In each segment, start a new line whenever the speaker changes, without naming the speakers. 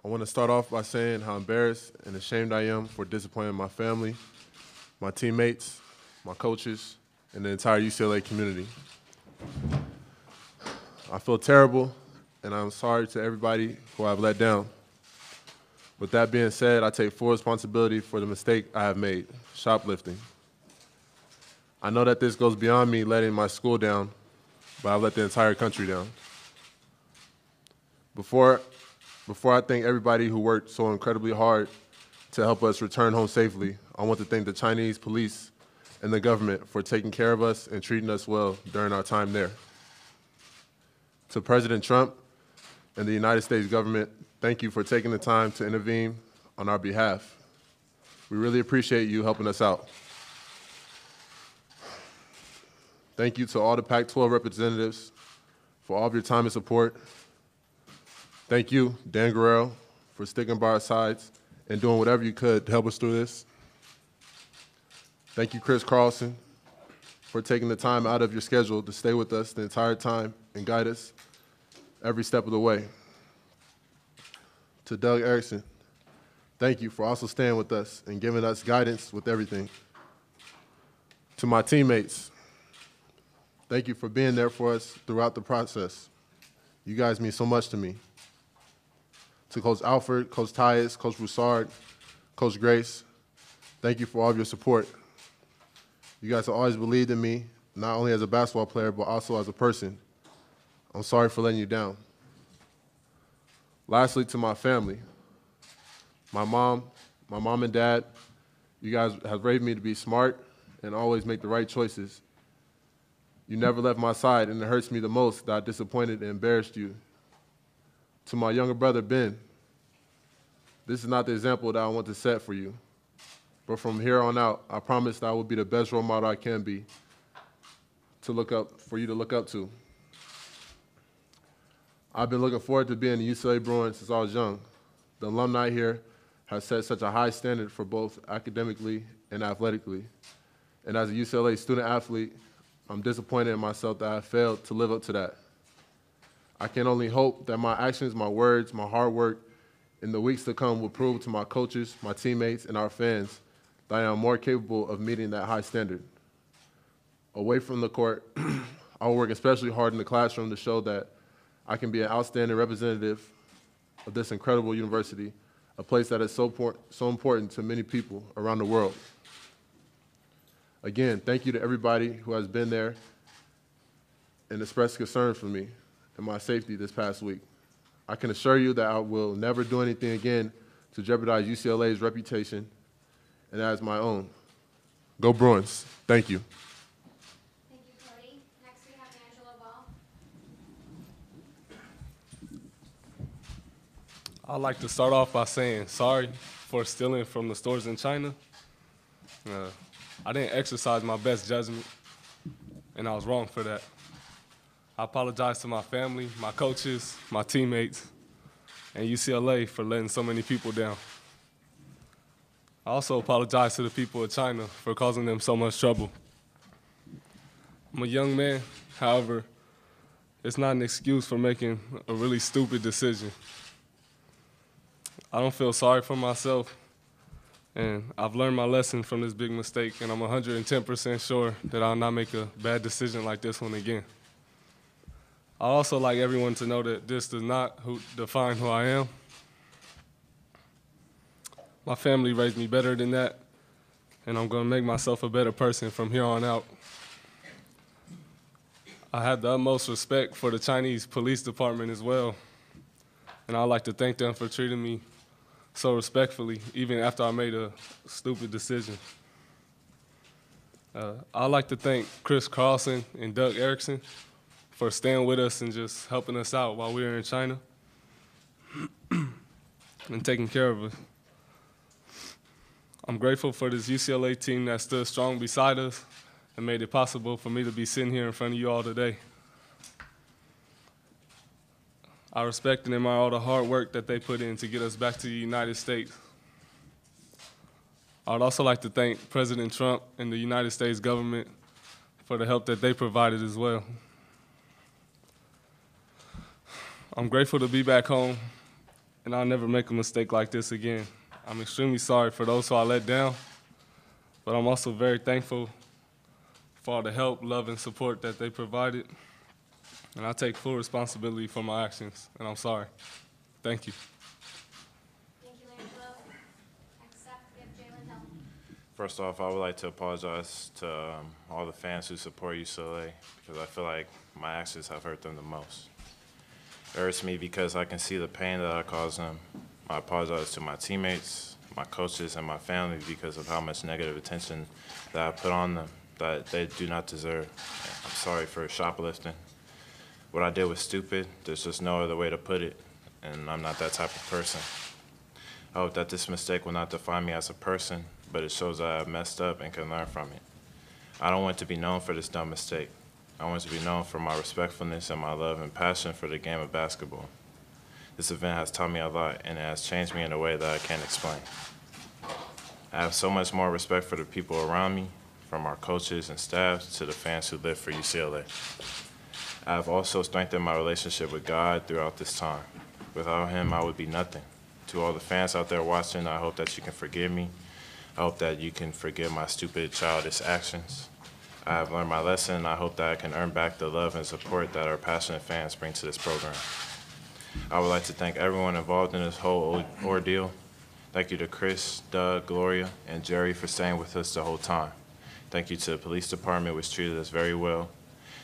I want to start off by saying how embarrassed and ashamed I am for disappointing my family, my teammates, my coaches, and the entire UCLA community. I feel terrible, and I'm sorry to everybody who I've let down. With that being said, I take full responsibility for the mistake I have made, shoplifting. I know that this goes beyond me letting my school down, but I've let the entire country down. Before I thank everybody who worked so incredibly hard to help us return home safely, I want to thank the Chinese police and the government for taking care of us and treating us well during our time there. To President Trump and the United States government, thank you for taking the time to intervene on our behalf. We really appreciate you helping us out. Thank you to all the Pac-12 representatives for all of your time and support. Thank you, Dan Guerrero, for sticking by our sides and doing whatever you could to help us through this. Thank you, Chris Carlson, for taking the time out of your schedule to stay with us the entire time and guide us every step of the way. To Doug Erickson, thank you for also staying with us and giving us guidance with everything. To my teammates, thank you for being there for us throughout the process. You guys mean so much to me. To Coach Alford, Coach Tyus, Coach Broussard, Coach Grace, thank you for all of your support. You guys have always believed in me, not only as a basketball player, but also as a person. I'm sorry for letting you down. Lastly, to my family, my mom and dad, you guys have raised me to be smart and always make the right choices. You never left my side, and it hurts me the most that I disappointed and embarrassed you. To my younger brother, Ben, this is not the example that I want to set for you. But from here on out, I promise that I will be the best role model I can be for you to look up to. I've been looking forward to being a UCLA Bruin since I was young. The alumni here have set such a high standard for both academically and athletically. And as a UCLA student athlete, I'm disappointed in myself that I failed to live up to that. I can only hope that my actions, my words, my hard work in the weeks to come will prove to my coaches, my teammates, and our fans that I am more capable of meeting that high standard. Away from the court, I will work especially hard in the classroom to show that I can be an outstanding representative of this incredible university, a place that is so important to many people around the world. Again, thank you to everybody who has been there and expressed concern for me and my safety this past week. I can assure you that I will never do anything again to jeopardize UCLA's reputation and as my own. Go Bruins. Thank you.
Thank you, Cody. Next we have Liangelo.
I'd like to start off by saying sorry for stealing from the stores in China. I didn't exercise my best judgment, and I was wrong for that. I apologize to my family, my coaches, my teammates, and UCLA for letting so many people down. I also apologize to the people of China for causing them so much trouble. I'm a young man, however, it's not an excuse for making a really stupid decision. I don't feel sorry for myself, and I've learned my lesson from this big mistake, and I'm 110% sure that I'll not make a bad decision like this one again. I'd also like everyone to know that this does not define who I am. My family raised me better than that, and I'm going to make myself a better person from here on out. I have the utmost respect for the Chinese police department as well, and I'd like to thank them for treating me so respectfully, even after I made a stupid decision. I'd like to thank Chris Carlson and Doug Erickson for staying with us and just helping us out while we were in China and taking care of us. I'm grateful for this UCLA team that stood strong beside us and made it possible for me to be sitting here in front of you all today. I respect and admire all the hard work that they put in to get us back to the United States. I would also like to thank President Trump and the United States government for the help that they provided as well. I'm grateful to be back home and I'll never make a mistake like this again. I'm extremely sorry for those who I let down, but I'm also very thankful for all the help, love, and support that they provided. And I take full responsibility for my actions, and I'm sorry. Thank you.
Thank you, Liangelo. Next up, we have Jalen Hill.
First off, I would like to apologize to all the fans who support UCLA because I feel like my actions have hurt them the most. It hurts me because I can see the pain that I caused them. I apologize to my teammates, my coaches, and my family because of how much negative attention that I put on them that they do not deserve. I'm sorry for shoplifting. What I did was stupid. There's just no other way to put it, and I'm not that type of person. I hope that this mistake will not define me as a person, but it shows that I've messed up and can learn from it. I don't want to be known for this dumb mistake. I want to be known for my respectfulness and my love and passion for the game of basketball. This event has taught me a lot, and it has changed me in a way that I can't explain. I have so much more respect for the people around me, from our coaches and staff to the fans who live for UCLA. I have also strengthened my relationship with God throughout this time. Without him, I would be nothing. To all the fans out there watching, I hope that you can forgive me. I hope that you can forgive my stupid, childish actions. I have learned my lesson, and I hope that I can earn back the love and support that our passionate fans bring to this program. I would like to thank everyone involved in this whole ordeal. Thank you to Chris, Doug, Gloria, and Jerry for staying with us the whole time. Thank you to the police department, which treated us very well.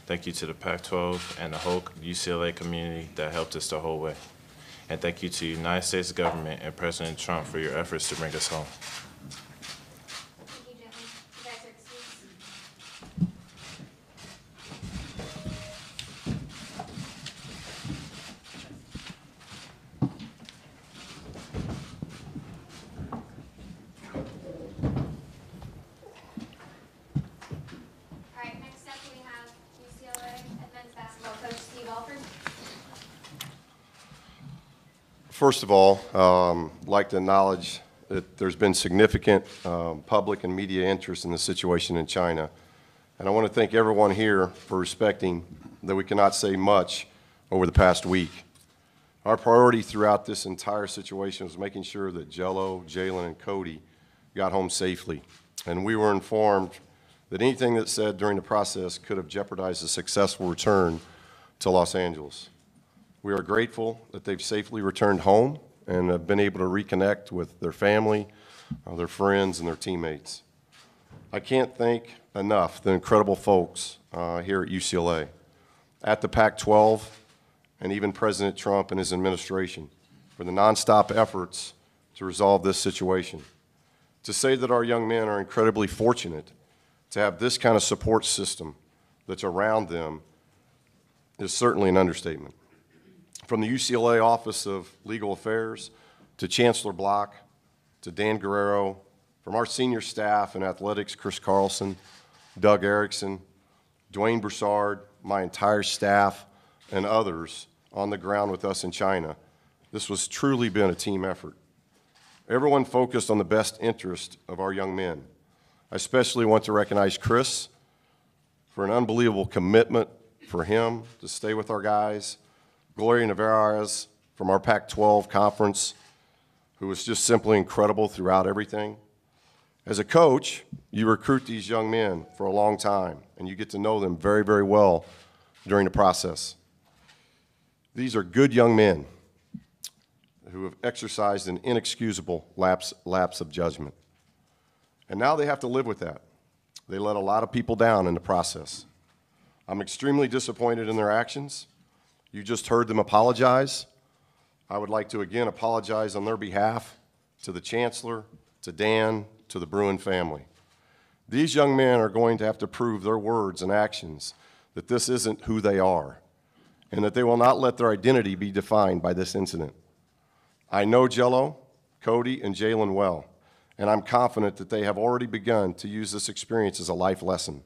Thank you to the Pac-12 and the whole UCLA community that helped us the whole way. And thank you to the United States government and President Trump for your efforts to bring us home.
Thank you, gentlemen. You guys are excused. All right, next up we have UCLA men's basketball coach Steve Alford.
First of all, I'd like to acknowledge that there's been significant public and media interest in the situation in China. And I want to thank everyone here for respecting that we cannot say much over the past week. Our priority throughout this entire situation was making sure that Jello, Jalen, and Cody got home safely. And we were informed that anything that's said during the process could have jeopardized a successful return to Los Angeles. We are grateful that they've safely returned home and have been able to reconnect with their family, their friends, and their teammates. I can't thank enough the incredible folks here at UCLA, at the Pac-12, and even President Trump and his administration for the nonstop efforts to resolve this situation. To say that our young men are incredibly fortunate to have this kind of support system that's around them is certainly an understatement. From the UCLA Office of Legal Affairs to Chancellor Block to Dan Guerrero, from our senior staff in athletics, Chris Carlson, Doug Erickson, Dwayne Broussard, my entire staff, and others on the ground with us in China, this has truly been a team effort. Everyone focused on the best interest of our young men. I especially want to recognize Chris for an unbelievable commitment for him to stay with our guys, Gloria Navarez from our Pac-12 conference, who was just simply incredible throughout everything. As a coach, you recruit these young men for a long time, and you get to know them very, very well during the process. These are good young men who have exercised an inexcusable lapse of judgment. And now they have to live with that. They let a lot of people down in the process. I'm extremely disappointed in their actions. You just heard them apologize. I would like to again apologize on their behalf to the Chancellor, to Dan, to the Bruin family. These young men are going to have to prove their words and actions that this isn't who they are, and that they will not let their identity be defined by this incident. I know Jello, Cody, and Jalen well, and I'm confident that they have already begun to use this experience as a life lesson.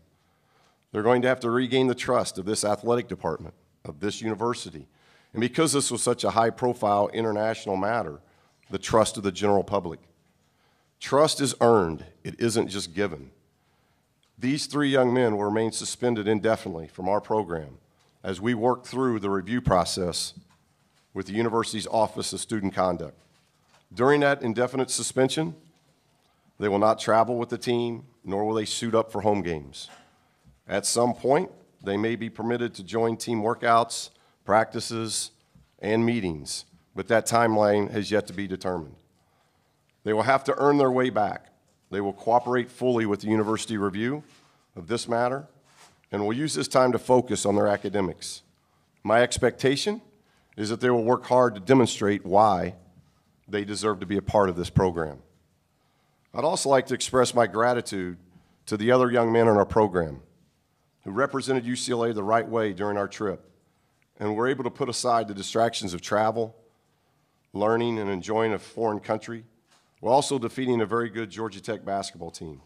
They're going to have to regain the trust of this athletic department, of this university, and because this was such a high-profile international matter, the trust of the general public. Trust is earned, it isn't just given. These three young men will remain suspended indefinitely from our program as we work through the review process with the university's Office of Student Conduct. During that indefinite suspension, they will not travel with the team, nor will they suit up for home games. At some point, they may be permitted to join team workouts, practices, and meetings, but that timeline has yet to be determined. They will have to earn their way back. They will cooperate fully with the university review of this matter and will use this time to focus on their academics. My expectation is that they will work hard to demonstrate why they deserve to be a part of this program. I'd also like to express my gratitude to the other young men in our program who represented UCLA the right way during our trip and were able to put aside the distractions of travel, learning, and enjoying a foreign country, while also defeating a very good Georgia Tech basketball team.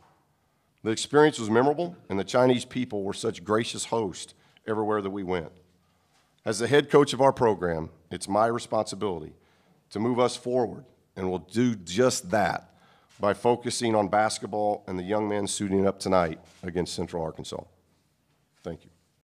The experience was memorable, and the Chinese people were such gracious hosts everywhere that we went. As the head coach of our program, it's my responsibility to move us forward, and we'll do just that by focusing on basketball and the young men suiting up tonight against Central Arkansas. Thank you.